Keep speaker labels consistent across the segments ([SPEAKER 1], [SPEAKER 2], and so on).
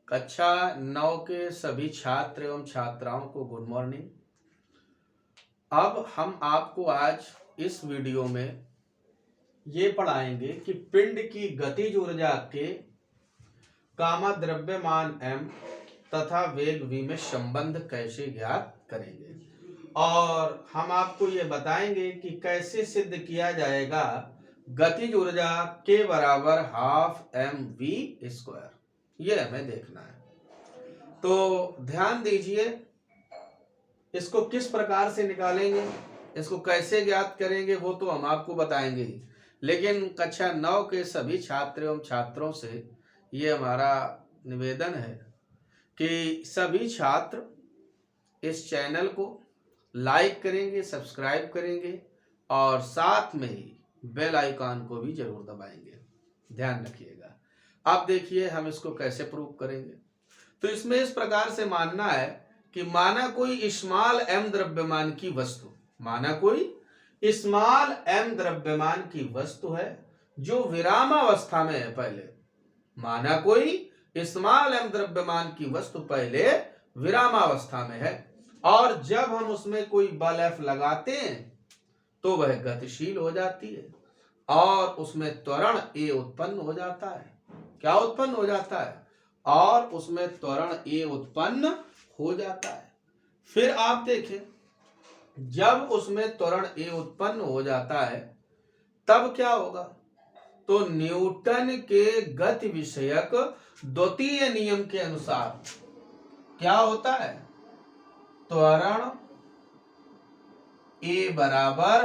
[SPEAKER 1] कक्षा 9 के सभी छात्र एवं छात्राओं को गुड मॉर्निंग। अब हम आपको आज इस वीडियो में ये पढ़ाएंगे कि पिंड की गतिज ऊर्जा के कामा द्रव्यमान m तथा वेग v में संबंध कैसे ज्ञात करेंगे, और हम आपको ये बताएंगे कि कैसे सिद्ध किया जाएगा गतिज ऊर्जा के बराबर हाफ mv²। ये हमें देखना है। तो ध्यान दीजिए, इसको किस प्रकार से निकालेंगे, इसको कैसे ज्ञात करेंगे वो तो हम आपको बताएंगे ही, लेकिन कक्षा 9 के सभी छात्र एवं छात्रों से ये हमारा निवेदन है कि सभी छात्र इस चैनल को लाइक करेंगे, सब्सक्राइब करेंगे और साथ में ही बेल आइकन को भी जरूर दबाएंगे। ध्यान रखिएगा। अब देखिए हम इसको कैसे प्रूव करेंगे। तो इसमें इस प्रकार से मानना है कि माना कोई स्मॉल m द्रव्यमान की वस्तु, की वस्तु है जो विरामावस्था में है। पहले माना कोई स्मॉल m द्रव्यमान की वस्तु पहले विरामावस्था में है, और जब हम उसमें कोई बल F लगाते हैं तो वह गतिशील हो जाती है और उसमें त्वरण A उत्पन्न हो जाता है। क्या उत्पन्न हो जाता है? और उसमें त्वरण A उत्पन्न हो जाता है। फिर आप देखें, जब उसमें त्वरण A उत्पन्न हो जाता है तब क्या होगा? तो न्यूटन के गति विषयक द्वितीय नियम के अनुसार क्या होता है? त्वरण A बराबर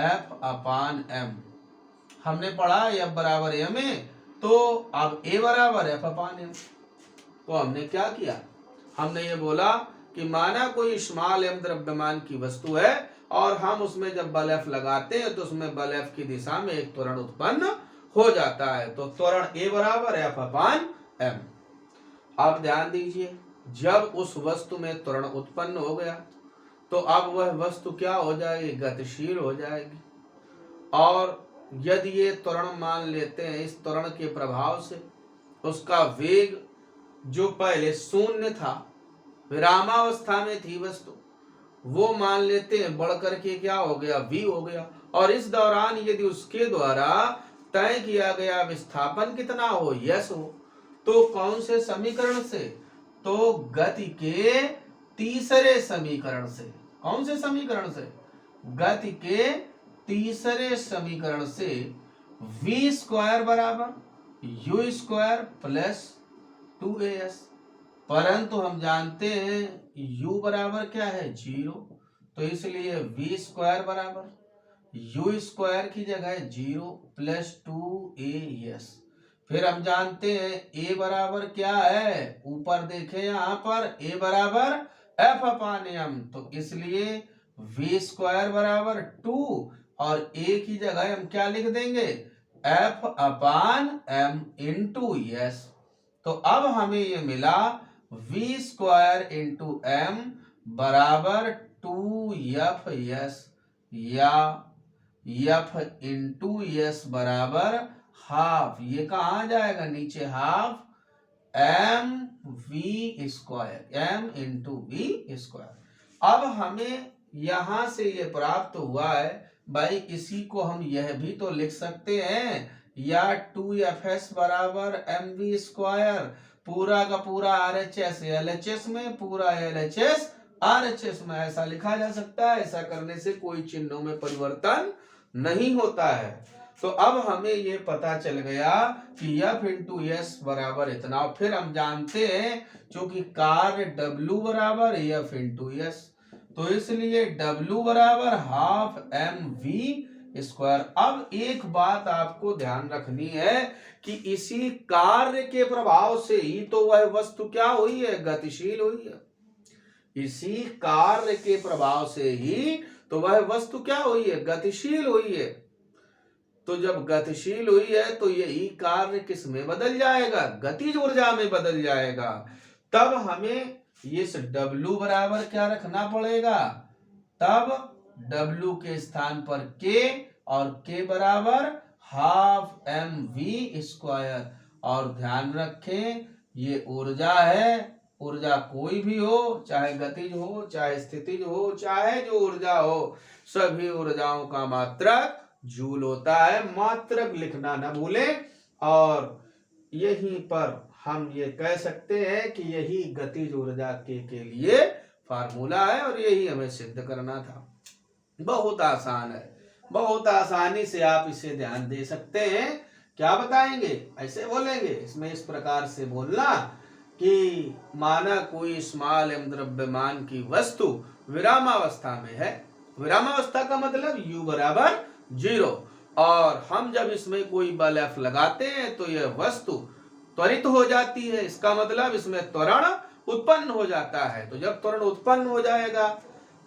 [SPEAKER 1] F/m। हमने पढ़ा F बराबर m है, तो अब A बराबर F/m। तो हमने क्या किया? हमने ये बोला कि माना कोई स्मॉल m द्रव्यमान की वस्तु है और हम उसमें जब बल F लगाते हैं तो उसमें बल F की दिशा में एक त्वरण उत्पन्न हो जाता है। तो त्वरण A बराबर F/m। अब ध्यान दीजिए, जब उस वस्तु में त्वरण उत्पन्न हो गया तो अब वह वस्तु क्या हो जाएगी? गतिशील हो जाएगी। और यदि ये त्वरण मान लेते हैं, इस त्वरण के प्रभाव से उसका वेग जो पहले शून्य था, विरामावस्था में थी वस्तु, वो मान लेते हैं बढ़ करके क्या हो गया? v हो गया। और इस दौरान यदि उसके द्वारा तय किया गया विस्थापन कितना हो? यस हो। तो कौन से समीकरण से? तो गति के तीसरे समीकरण से। कौन से समीकरण से? गति के तीसरे समीकरण से v² बराबर u² प्लस 2as। परंतु हम जानते हैं u बराबर क्या है? 0। तो इसलिए v² बराबर u² की जगह 0 प्लस 2as। फिर हम जानते हैं a बराबर क्या है? ऊपर देखें, यहाँ पर a बराबर F/m। तो इसलिए v² बराबर 2 और a की जगह हम क्या लिख देंगे? F/m into s। तो अब हमें ये मिला v² इंटू m बराबर 2f(s) या f इंटू s बराबर हाफ। ये कहाँ जाएगा? नीचे हाफ m इंटू v²। अब हमें यहां से ये प्राप्त हुआ है भाई, इसी को हम यह भी तो लिख सकते हैं, या 2fs बराबर mv²। पूरा का पूरा RHS LHS में, पूरा LHS RHS में, ऐसा लिखा जा सकता है। ऐसा करने से कोई चिन्हों में परिवर्तन नहीं होता है। तो अब हमें ये पता चल गया कि F इंटू S बराबर इतना। फिर हम जानते हैं क्योंकि कार्य W बराबर F इंटू S, तो इसलिए W बराबर हाफ mv²। अब एक बात आपको ध्यान रखनी है कि इसी कार्य के प्रभाव से ही तो वह वस्तु क्या हुई है? गतिशील हुई है। इसी कार्य के प्रभाव से ही तो वह वस्तु क्या हुई है? गतिशील हुई है। तो जब गतिशील हुई है तो यही कार्य किस में बदल जाएगा? गतिज ऊर्जा में बदल जाएगा। तब हमें इस W बराबर क्या रखना पड़ेगा? तब W के स्थान पर K, और K बराबर हाफ mv²। और ध्यान रखें, ये ऊर्जा है। ऊर्जा कोई भी हो, चाहे गतिज हो, चाहे स्थितिज हो, चाहे जो ऊर्जा हो, सभी ऊर्जाओं का मात्रक जूल होता है। मात्रक लिखना न भूलें। और यहीं पर हम ये कह सकते हैं कि यही गतिज ऊर्जा के लिए फार्मूला है और यही हमें सिद्ध करना था। बहुत आसान है, बहुत आसानी से आप इसे ध्यान दे सकते हैं। क्या बताएंगे? ऐसे बोलेंगे, इसमें इस प्रकार से बोलना कि माना कोई स्मॉल एम द्रव्यमान की वस्तु विरामावस्था में है। विरामावस्था का मतलब u बराबर 0, और हम जब इसमें कोई बल F लगाते हैं तो यह वस्तु त्वरित हो जाती है। इसका मतलब इसमें त्वरण उत्पन्न हो जाता है। तो जब त्वरण उत्पन्न हो जाएगा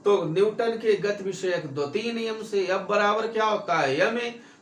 [SPEAKER 1] तो न्यूटन के गति विषयक द्वितीय नियम से F बराबर क्या होता है m,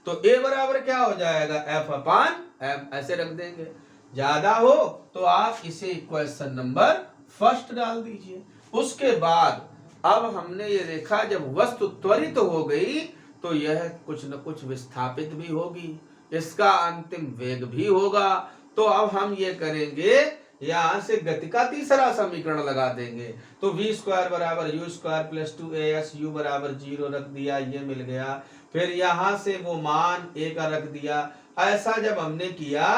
[SPEAKER 1] तो A बराबर क्या हो जाएगा F अपान m, ऐसे रख देंगे। ज्यादा हो तो आप इसे क्वेश्चन नंबर फर्स्ट डाल दीजिए। उसके बाद अब हमने ये देखा जब वस्तु त्वरित हो गई तो यह कुछ न कुछ विस्थापित भी होगी, इसका अंतिम वेग भी होगा। तो अब हम ये करेंगे, यहां से गति का तीसरा समीकरण लगा देंगे। तो v स्क्वायर बराबर u square plus 2as u बराबर 0 रख दिया, ये मिल गया। फिर यहां से वो मान a का रख दिया। ऐसा जब हमने किया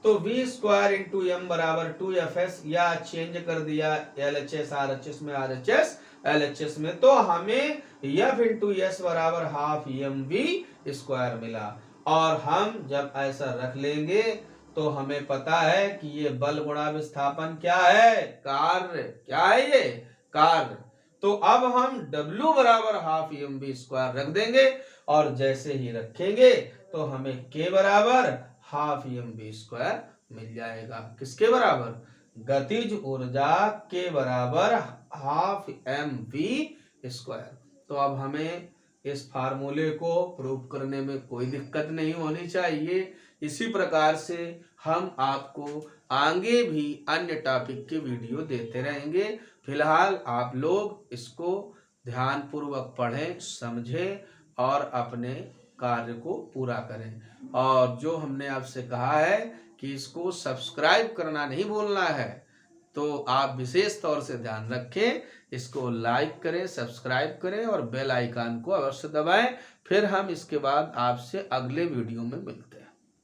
[SPEAKER 1] तो v स्क्वायर इंटू एम बराबर 2fs, या चेंज कर दिया LHS RHS में, RHS LHS में, तो हमें f इंटू एस बराबर हाफ mv स्क्वायर मिला। और हम जब ऐसा रख लेंगे तो हमें पता है कि ये बल गुणा विस्थापन क्या है? कार्य। क्या है ये? कार्य। तो अब हम W बराबर हाफ mv स्क्वायर रख देंगे, और जैसे ही रखेंगे तो हमें K बराबर हाफ mv स्क्वायर मिल जाएगा। किसके बराबर? गतिज ऊर्जा के बराबर हाफ mv स्क्वायर। तो अब हमें इस फार्मूले को प्रूव करने में कोई दिक्कत नहीं होनी चाहिए। इसी प्रकार से हम आपको आगे भी अन्य टॉपिक के वीडियो देते रहेंगे। फिलहाल आप लोग इसको ध्यान पूर्वक पढ़ें, समझें और अपने कार्य को पूरा करें। और जो हमने आपसे कहा है कि इसको सब्सक्राइब करना नहीं भूलना है, तो आप विशेष तौर से ध्यान रखें, इसको लाइक करें, सब्सक्राइब करें और बेल आइकन को अवश्य दबाएं। फिर हम इसके बाद आपसे अगले वीडियो में मिलते हैं।